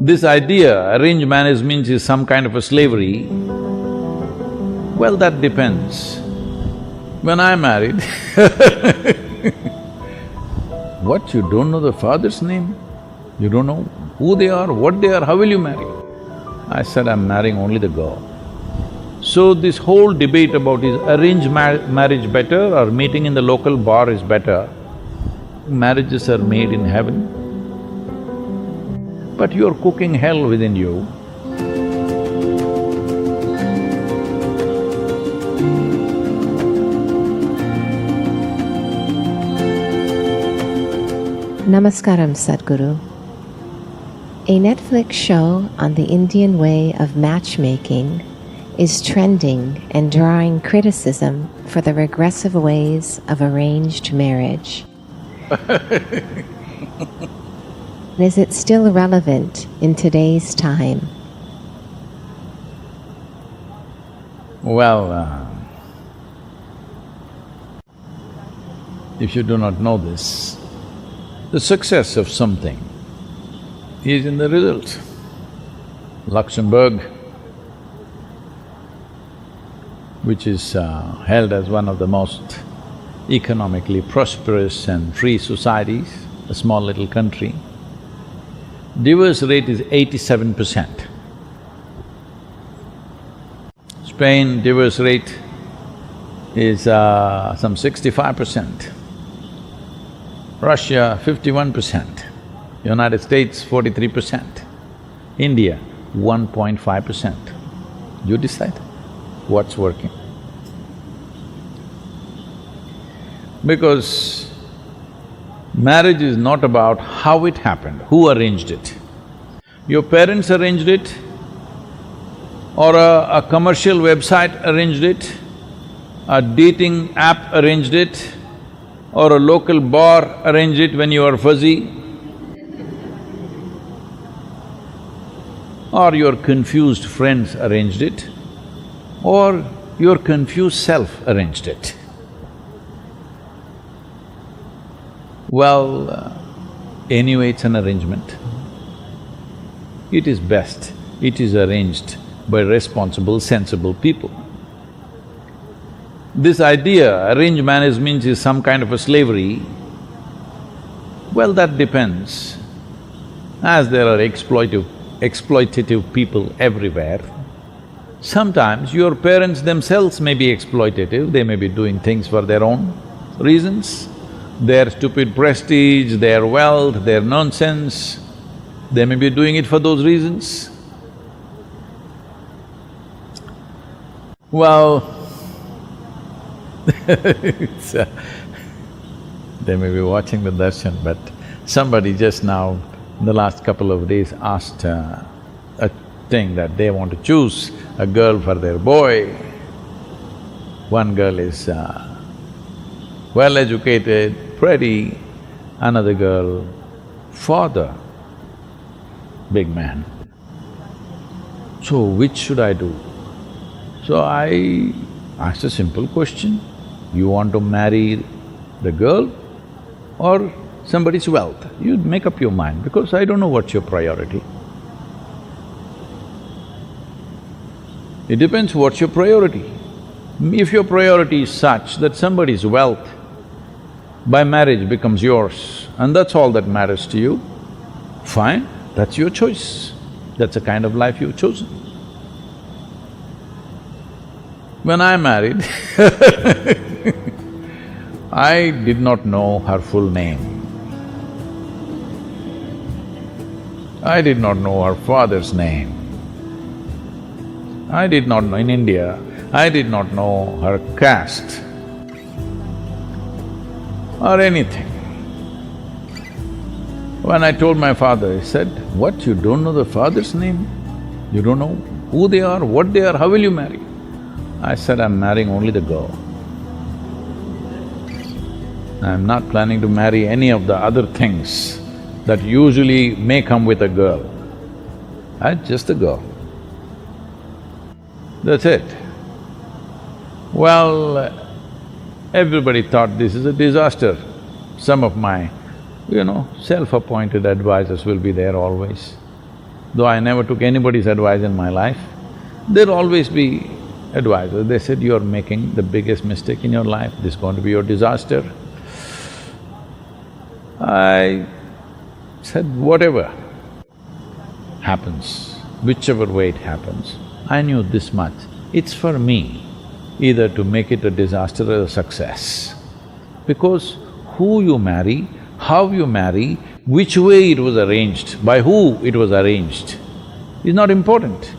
This idea, arranged marriage means is some kind of a slavery, well, that depends. When I married what, you don't know the father's name? You don't know who they are, what they are, how will you marry? I said, I'm marrying only the girl. So this whole debate about is arranged marriage better or meeting in the local bar is better, marriages are made in heaven. But you're cooking hell within you. Namaskaram, Sadhguru. A Netflix show on the Indian way of matchmaking is trending and drawing criticism for the regressive ways of arranged marriage. Is it still relevant in today's time? Well, if you do not know this, the success of something is in the result. Luxembourg, which is held as one of the most economically prosperous and free societies, a small little country, divorce rate is 87%. Spain, divorce rate is some 65%. Russia, 51%. United States, 43%. India, 1.5%. You decide what's working. Because marriage is not about how it happened, who arranged it. Your parents arranged it, or a commercial website arranged it, a dating app arranged it, or a local bar arranged it when you are fuzzy, or your confused friends arranged it, or your confused self arranged it. Well, anyway, it's an arrangement. It is best, it is arranged by responsible, sensible people. This idea, arranged marriage means is some kind of a slavery, well, that depends. As there are exploitative people everywhere, sometimes your parents themselves may be exploitative, they may be doing things for their own reasons, their stupid prestige, their wealth, their nonsense, they may be doing it for those reasons. Well, they may be watching the darshan, but somebody just now, in the last couple of days, asked a thing that they want to choose a girl for their boy. One girl is well-educated, pretty, another girl, father, big man. So which should I do? So I asked a simple question, you want to marry the girl or somebody's wealth? You make up your mind, because I don't know what's your priority. It depends what's your priority. If your priority is such that somebody's wealth by marriage becomes yours and that's all that matters to you, fine, that's your choice. That's the kind of life you've chosen. When I married I did not know her full name. I did not know her father's name. I did not know, in India, I did not know her caste or anything. When I told my father, he said, what, you don't know the father's name? You don't know who they are, what they are, how will you marry? I said, I'm marrying only the girl. I'm not planning to marry any of the other things that usually may come with a girl. Just a girl. That's it. Well, everybody thought this is a disaster. Some of my, self-appointed advisors will be there always. though I never took anybody's advice in my life, there'll always be advisors. They said, you're making the biggest mistake in your life, this is going to be your disaster. I said, whatever happens, whichever way it happens, I knew this much, it's for me either to make it a disaster or a success. Because who you marry, how you marry, which way it was arranged, by who it was arranged, is not important.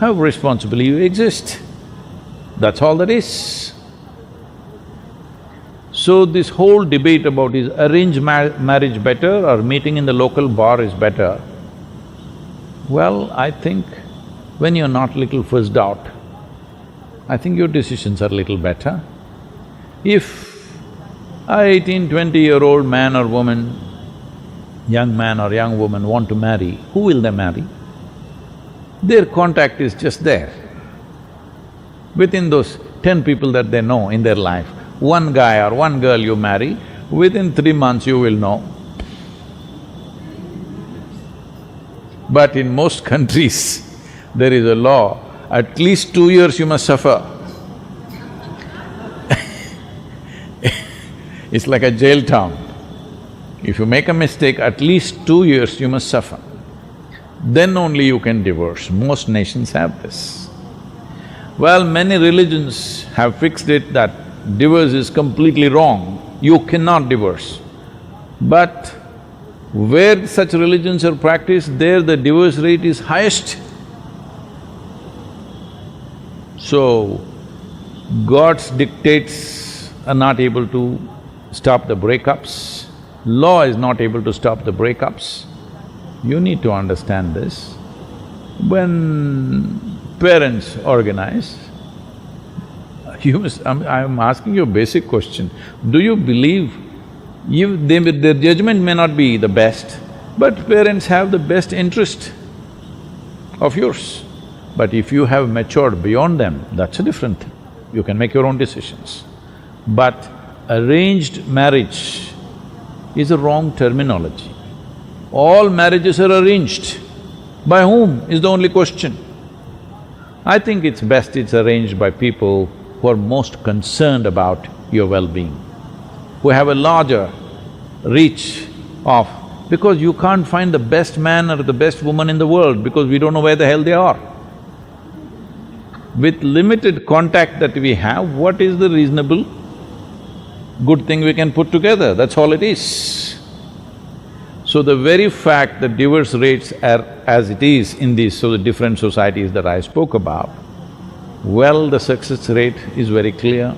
How responsibly you exist, that's all that is. So this whole debate about is arranged marriage better or meeting in the local bar is better, well, I think when you're not little fussed out, I think your decisions are little better. If a 18, 20-year-old man or woman, young man or young woman want to marry, who will they marry? Their contact is just there. Within those 10 people that they know in their life, one guy or one girl you marry, within 3 months you will know. But in most countries, there is a law, at least 2 years you must suffer. It's like a jail town. If you make a mistake, at least 2 years you must suffer. Then only you can divorce. Most nations have this. Well, many religions have fixed it that divorce is completely wrong, you cannot divorce. But where such religions are practiced, there the divorce rate is highest. So, God's dictates are not able to stop the breakups, law is not able to stop the breakups. You need to understand this. When parents organize, I'm asking you a basic question, do you believe their judgment may not be the best, but parents have the best interest of yours. But if you have matured beyond them, that's a different thing. You can make your own decisions. But arranged marriage is a wrong terminology. All marriages are arranged. By whom is the only question. I think it's best it's arranged by people who are most concerned about your well-being, who have a larger reach of… because you can't find the best man or the best woman in the world because we don't know where the hell they are. With limited contact that we have, what is the reasonable good thing we can put together? That's all it is. So the very fact that divorce rates are as it is in these different societies that I spoke about, well, the success rate is very clear.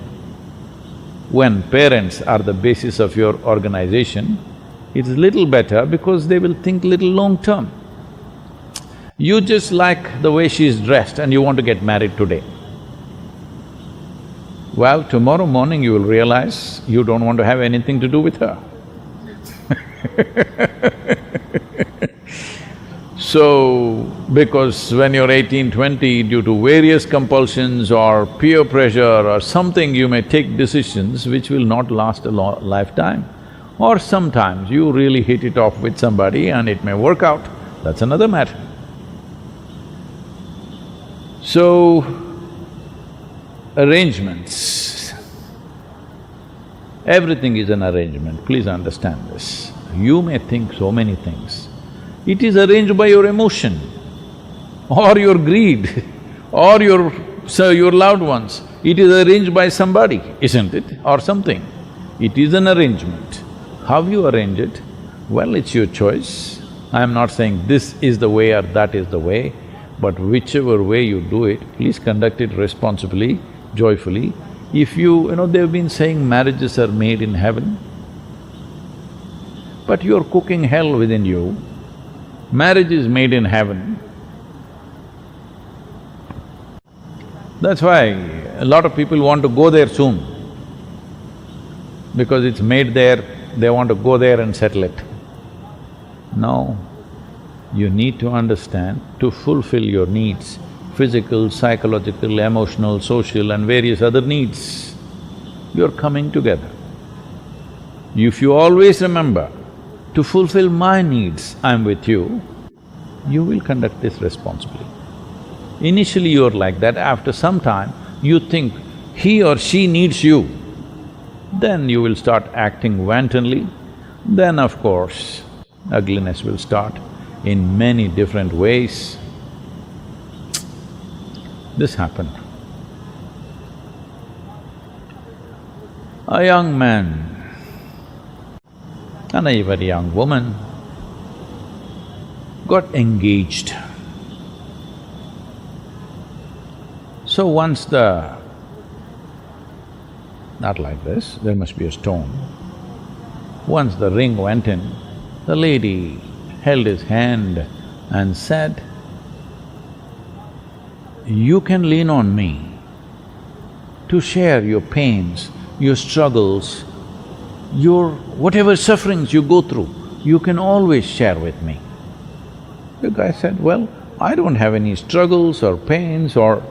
When parents are the basis of your organization, it's little better because they will think little long-term. You just like the way she is dressed and you want to get married today. Well, tomorrow morning you will realize you don't want to have anything to do with her. So, because when you're 18, 20, due to various compulsions or peer pressure or something, you may take decisions which will not last a lifetime. Or sometimes you really hit it off with somebody and it may work out, that's another matter. So, arrangements, everything is an arrangement, please understand this. You may think so many things. It is arranged by your emotion or your greed or your loved ones. It is arranged by somebody, isn't it? Or something. It is an arrangement. How you arrange it? Well, it's your choice. I am not saying this is the way or that is the way, but whichever way you do it, please conduct it responsibly, joyfully. If they've been saying marriages are made in heaven, but you're cooking hell within you. Marriage is made in heaven. That's why a lot of people want to go there soon. Because it's made there, they want to go there and settle it. No, you need to understand, to fulfill your needs, physical, psychological, emotional, social and various other needs, you're coming together. If you always remember, to fulfill my needs, I'm with you, you will conduct this responsibly. Initially you're like that, after some time you think he or she needs you, then you will start acting wantonly, then of course ugliness will start in many different ways. This happened. A young man and a very young woman got engaged. So once not like this, there must be a stone. Once the ring went in, the lady held his hand and said, "You can lean on me to share your pains, your struggles, your whatever sufferings you go through, you can always share with me." The guy said, "Well, I don't have any struggles or pains or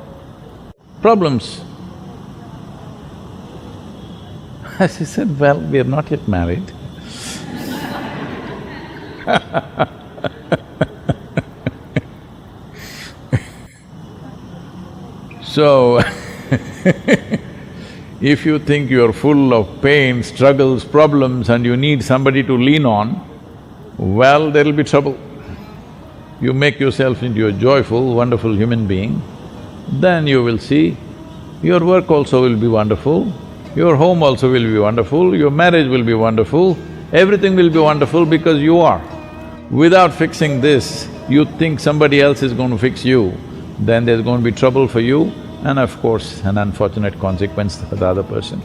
problems." She said, "Well, we are not yet married." So, if you think you're full of pain, struggles, problems and you need somebody to lean on, well, there'll be trouble. You make yourself into a joyful, wonderful human being, then you will see your work also will be wonderful, your home also will be wonderful, your marriage will be wonderful, everything will be wonderful because you are. Without fixing this, you think somebody else is going to fix you, then there's going to be trouble for you and of course an unfortunate consequence for the other person.